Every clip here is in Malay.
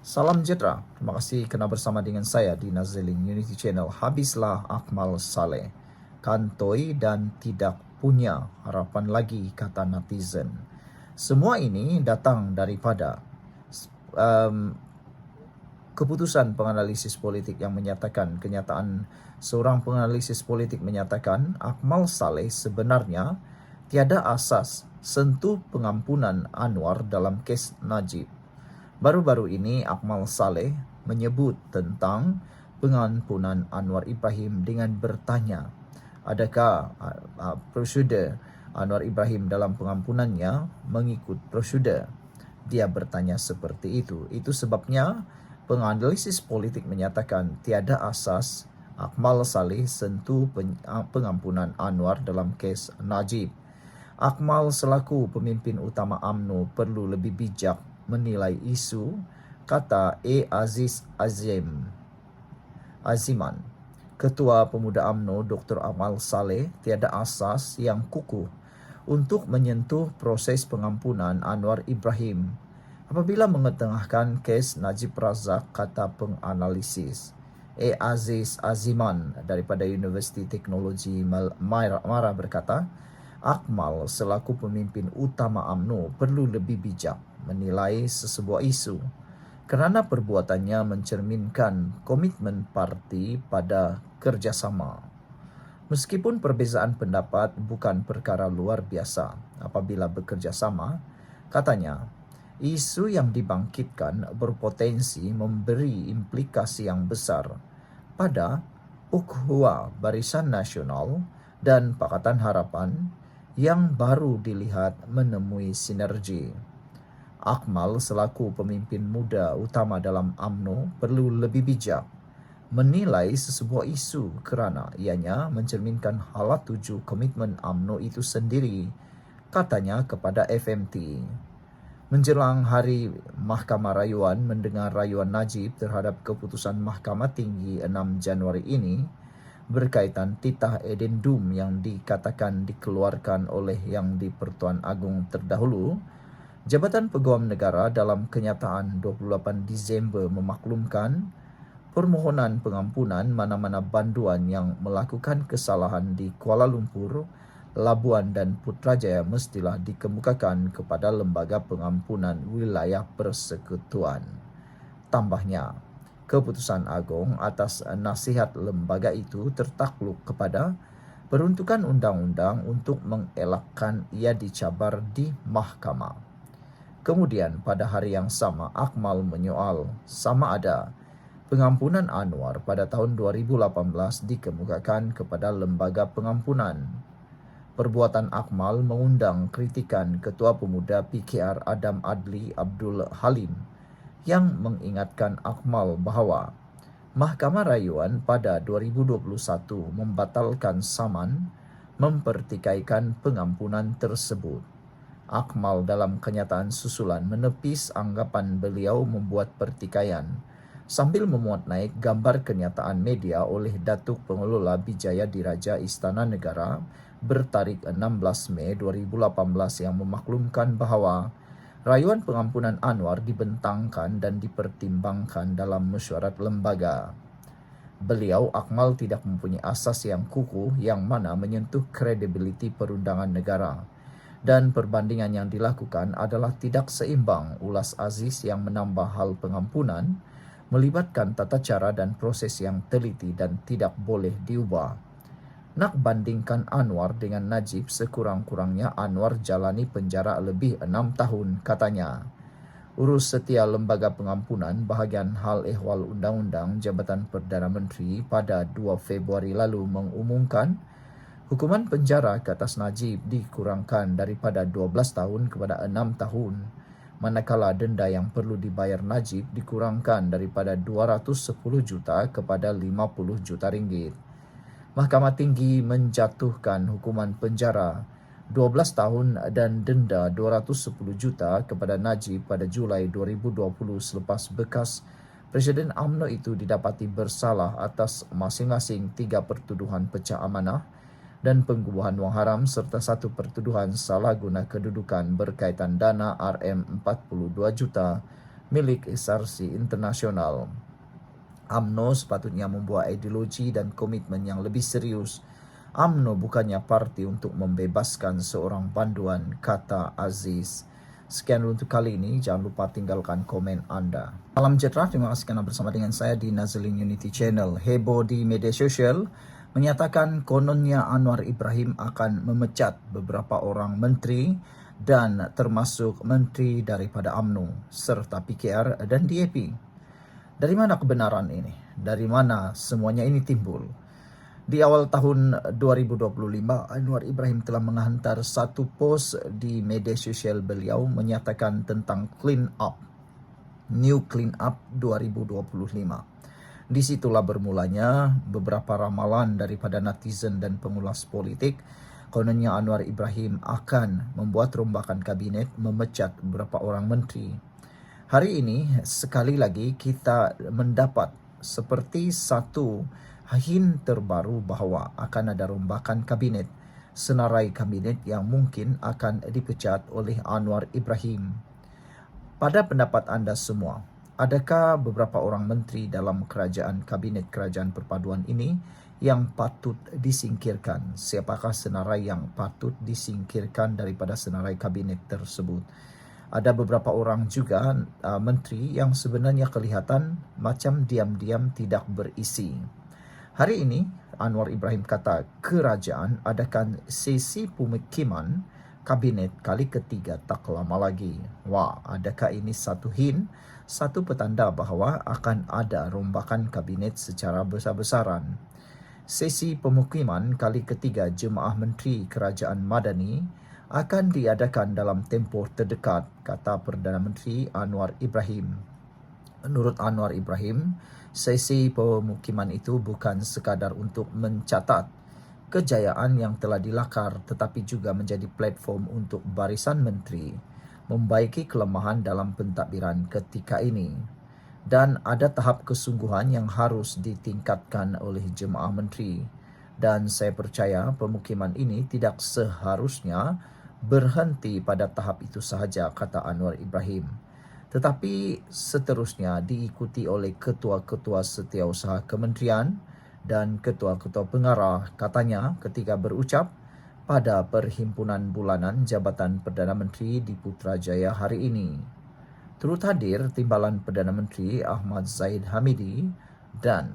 Salam sejahtera. Terima kasih kena bersama dengan saya di Nazilin Unity Channel. Habislah Akmal Saleh. Kantoi dan tidak punya harapan lagi, kata netizen. Semua ini datang daripada keputusan penganalisis politik yang menyatakan kenyataan. Seorang penganalisis politik menyatakan Akmal Saleh sebenarnya tiada asas sentuh pengampunan Anwar dalam kes Najib. Baru-baru ini Akmal Saleh menyebut tentang pengampunan Anwar Ibrahim dengan bertanya, adakah prosedur Anwar Ibrahim dalam pengampunannya mengikut prosedur? Dia bertanya seperti itu. Itu sebabnya penganalisis politik menyatakan tiada asas Akmal Saleh sentuh pengampunan Anwar dalam kes Najib. Akmal selaku pemimpin utama UMNO perlu lebih bijak menilai isu, kata Aziz Aziman. Ketua Pemuda UMNO Dr. Akmal Saleh tiada asas yang kukuh untuk menyentuh proses pengampunan Anwar Ibrahim apabila mengetengahkan kes Najib Razak, kata penganalisis. Aziz Aziman daripada Universiti Teknologi Mara berkata, Akmal selaku pemimpin utama UMNO perlu lebih bijak menilai sesebuah isu kerana perbuatannya mencerminkan komitmen parti pada kerjasama. Meskipun perbezaan pendapat bukan perkara luar biasa apabila bekerjasama, katanya, isu yang dibangkitkan berpotensi memberi implikasi yang besar pada ukhuwah Barisan Nasional dan Pakatan Harapan yang baru dilihat menemui sinergi. Akmal selaku pemimpin muda utama dalam UMNO perlu lebih bijak menilai sesebuah isu kerana ianya mencerminkan hala tuju komitmen UMNO itu sendiri, katanya kepada FMT. Menjelang hari Mahkamah Rayuan mendengar rayuan Najib terhadap keputusan Mahkamah Tinggi 6 Januari ini, berkaitan titah edendum yang dikatakan dikeluarkan oleh Yang di-Pertuan Agong terdahulu, Jabatan Peguam Negara dalam kenyataan 28 Disember memaklumkan permohonan pengampunan mana-mana banduan yang melakukan kesalahan di Kuala Lumpur, Labuan dan Putrajaya mestilah dikemukakan kepada Lembaga Pengampunan Wilayah Persekutuan. Tambahnya, keputusan Agong atas nasihat lembaga itu tertakluk kepada peruntukan undang-undang untuk mengelakkan ia dicabar di mahkamah. Kemudian pada hari yang sama, Akmal menyoal sama ada pengampunan Anwar pada tahun 2018 dikemukakan kepada lembaga pengampunan. Perbuatan Akmal mengundang kritikan Ketua Pemuda PKR Adam Adli Abdul Halim yang mengingatkan Akmal bahawa Mahkamah Rayuan pada 2021 membatalkan saman mempertikaikan pengampunan tersebut. Akmal dalam kenyataan susulan menepis anggapan beliau membuat pertikaian sambil memuat naik gambar kenyataan media oleh Datuk Pengelola Bijaya Diraja Istana Negara bertarikh 16 Mei 2018 yang memaklumkan bahawa rayuan pengampunan Anwar dibentangkan dan dipertimbangkan dalam mesyuarat lembaga. Beliau, Akmal, tidak mempunyai asas yang kukuh yang mana menyentuh kredibiliti perundangan negara. Dan perbandingan yang dilakukan adalah tidak seimbang, ulas Aziz, yang menambah hal pengampunan melibatkan tata cara dan proses yang teliti dan tidak boleh diubah. Nak bandingkan Anwar dengan Najib, sekurang-kurangnya Anwar jalani penjara lebih 6 tahun, katanya. Urus Setia Lembaga Pengampunan Bahagian Hal Ehwal Undang-Undang Jabatan Perdana Menteri pada 2 Februari lalu mengumumkan hukuman penjara ke atas Najib dikurangkan daripada 12 tahun kepada 6 tahun, manakala denda yang perlu dibayar Najib dikurangkan daripada 210 juta kepada 50 juta ringgit. Mahkamah Tinggi menjatuhkan hukuman penjara 12 tahun dan denda 210 juta kepada Najib pada Julai 2020 selepas bekas Presiden UMNO itu didapati bersalah atas masing-masing 3 pertuduhan pecah amanah dan penggubahan wang haram serta 1 pertuduhan salah guna kedudukan berkaitan dana RM42 juta milik SRC Internasional. UMNO sepatutnya membuat ideologi dan komitmen yang lebih serius. UMNO bukannya parti untuk membebaskan seorang panduan, kata Aziz. Sekian untuk kali ini, jangan lupa tinggalkan komen Anda. Salam sejahtera, terima kasih kerana bersama dengan saya di Nazlin Unity Channel. Heboh di media sosial menyatakan kononnya Anwar Ibrahim akan memecat beberapa orang menteri dan termasuk menteri daripada UMNO serta PKR dan DAP. Dari mana kebenaran ini? Dari mana semuanya ini timbul? Di awal tahun 2025, Anwar Ibrahim telah menghantar satu post di media sosial beliau menyatakan tentang clean up, new clean up 2025. Disitulah bermulanya beberapa ramalan daripada netizen dan pengulas politik. Kononnya Anwar Ibrahim akan membuat rombakan kabinet, memecat beberapa orang menteri. Hari ini sekali lagi kita mendapat seperti satu hint terbaru bahawa akan ada rombakan kabinet, senarai kabinet yang mungkin akan dipecat oleh Anwar Ibrahim. Pada pendapat anda semua, adakah beberapa orang menteri dalam kabinet kerajaan perpaduan ini yang patut disingkirkan? Siapakah senarai yang patut disingkirkan daripada senarai kabinet tersebut? Ada beberapa orang juga menteri yang sebenarnya kelihatan macam diam-diam tidak berisi. Hari ini, Anwar Ibrahim kata kerajaan adakan sesi pemukiman kabinet kali ketiga tak lama lagi. Wah, adakah ini satu hint, satu petanda bahawa akan ada rombakan kabinet secara besar-besaran? Sesi pemukiman kali ketiga Jemaah Menteri Kerajaan Madani akan diadakan dalam tempoh terdekat, kata Perdana Menteri Anwar Ibrahim. Menurut Anwar Ibrahim, sesi pemukiman itu bukan sekadar untuk mencatat kejayaan yang telah dilakar, tetapi juga menjadi platform untuk barisan menteri membaiki kelemahan dalam pentadbiran ketika ini. Dan ada tahap kesungguhan yang harus ditingkatkan oleh jemaah menteri. Dan saya percaya pemukiman ini tidak seharusnya berhenti pada tahap itu sahaja, kata Anwar Ibrahim. Tetapi seterusnya diikuti oleh ketua-ketua setiausaha kementerian dan ketua-ketua pengarah, katanya ketika berucap pada Perhimpunan Bulanan Jabatan Perdana Menteri di Putrajaya hari ini. Turut hadir Timbalan Perdana Menteri Ahmad Zahid Hamidi dan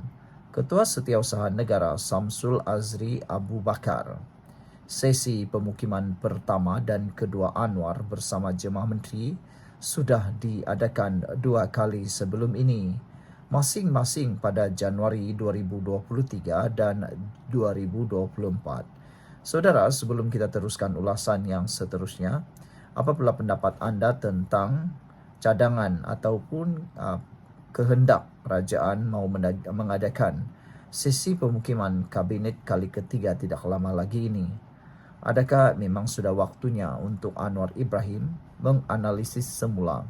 Ketua Setiausaha Negara Samsul Azri Abu Bakar. Sesi pemukiman pertama dan kedua Anwar bersama jemaah menteri sudah diadakan 2 kali sebelum ini, masing-masing pada Januari 2023 dan 2024. Saudara, sebelum kita teruskan ulasan yang seterusnya, apabila pendapat anda tentang cadangan ataupun kehendak kerajaan mau mengadakan sesi pemukiman kabinet kali ketiga tidak lama lagi ini? Adakah memang sudah waktunya untuk Anwar Ibrahim menganalisis semula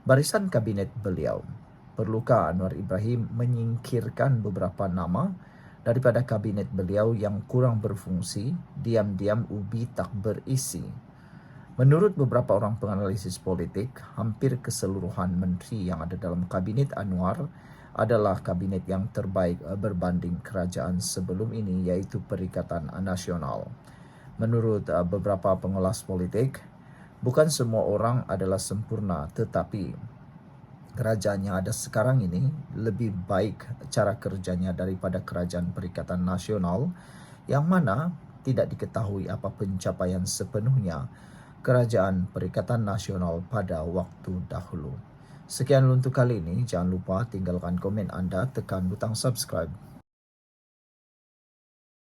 barisan kabinet beliau? Perlukah Anwar Ibrahim menyingkirkan beberapa nama daripada kabinet beliau yang kurang berfungsi, diam-diam ubi tak berisi? Menurut beberapa orang penganalisis politik, hampir keseluruhan menteri yang ada dalam kabinet Anwar adalah kabinet yang terbaik berbanding kerajaan sebelum ini, iaitu Perikatan Nasional. Menurut beberapa pengulas politik, bukan semua orang adalah sempurna, tetapi kerajaan yang ada sekarang ini lebih baik cara kerjanya daripada kerajaan Perikatan Nasional yang mana tidak diketahui apa pencapaian sepenuhnya kerajaan Perikatan Nasional pada waktu dahulu. Sekian untuk kali ini, jangan lupa tinggalkan komen anda, tekan butang subscribe.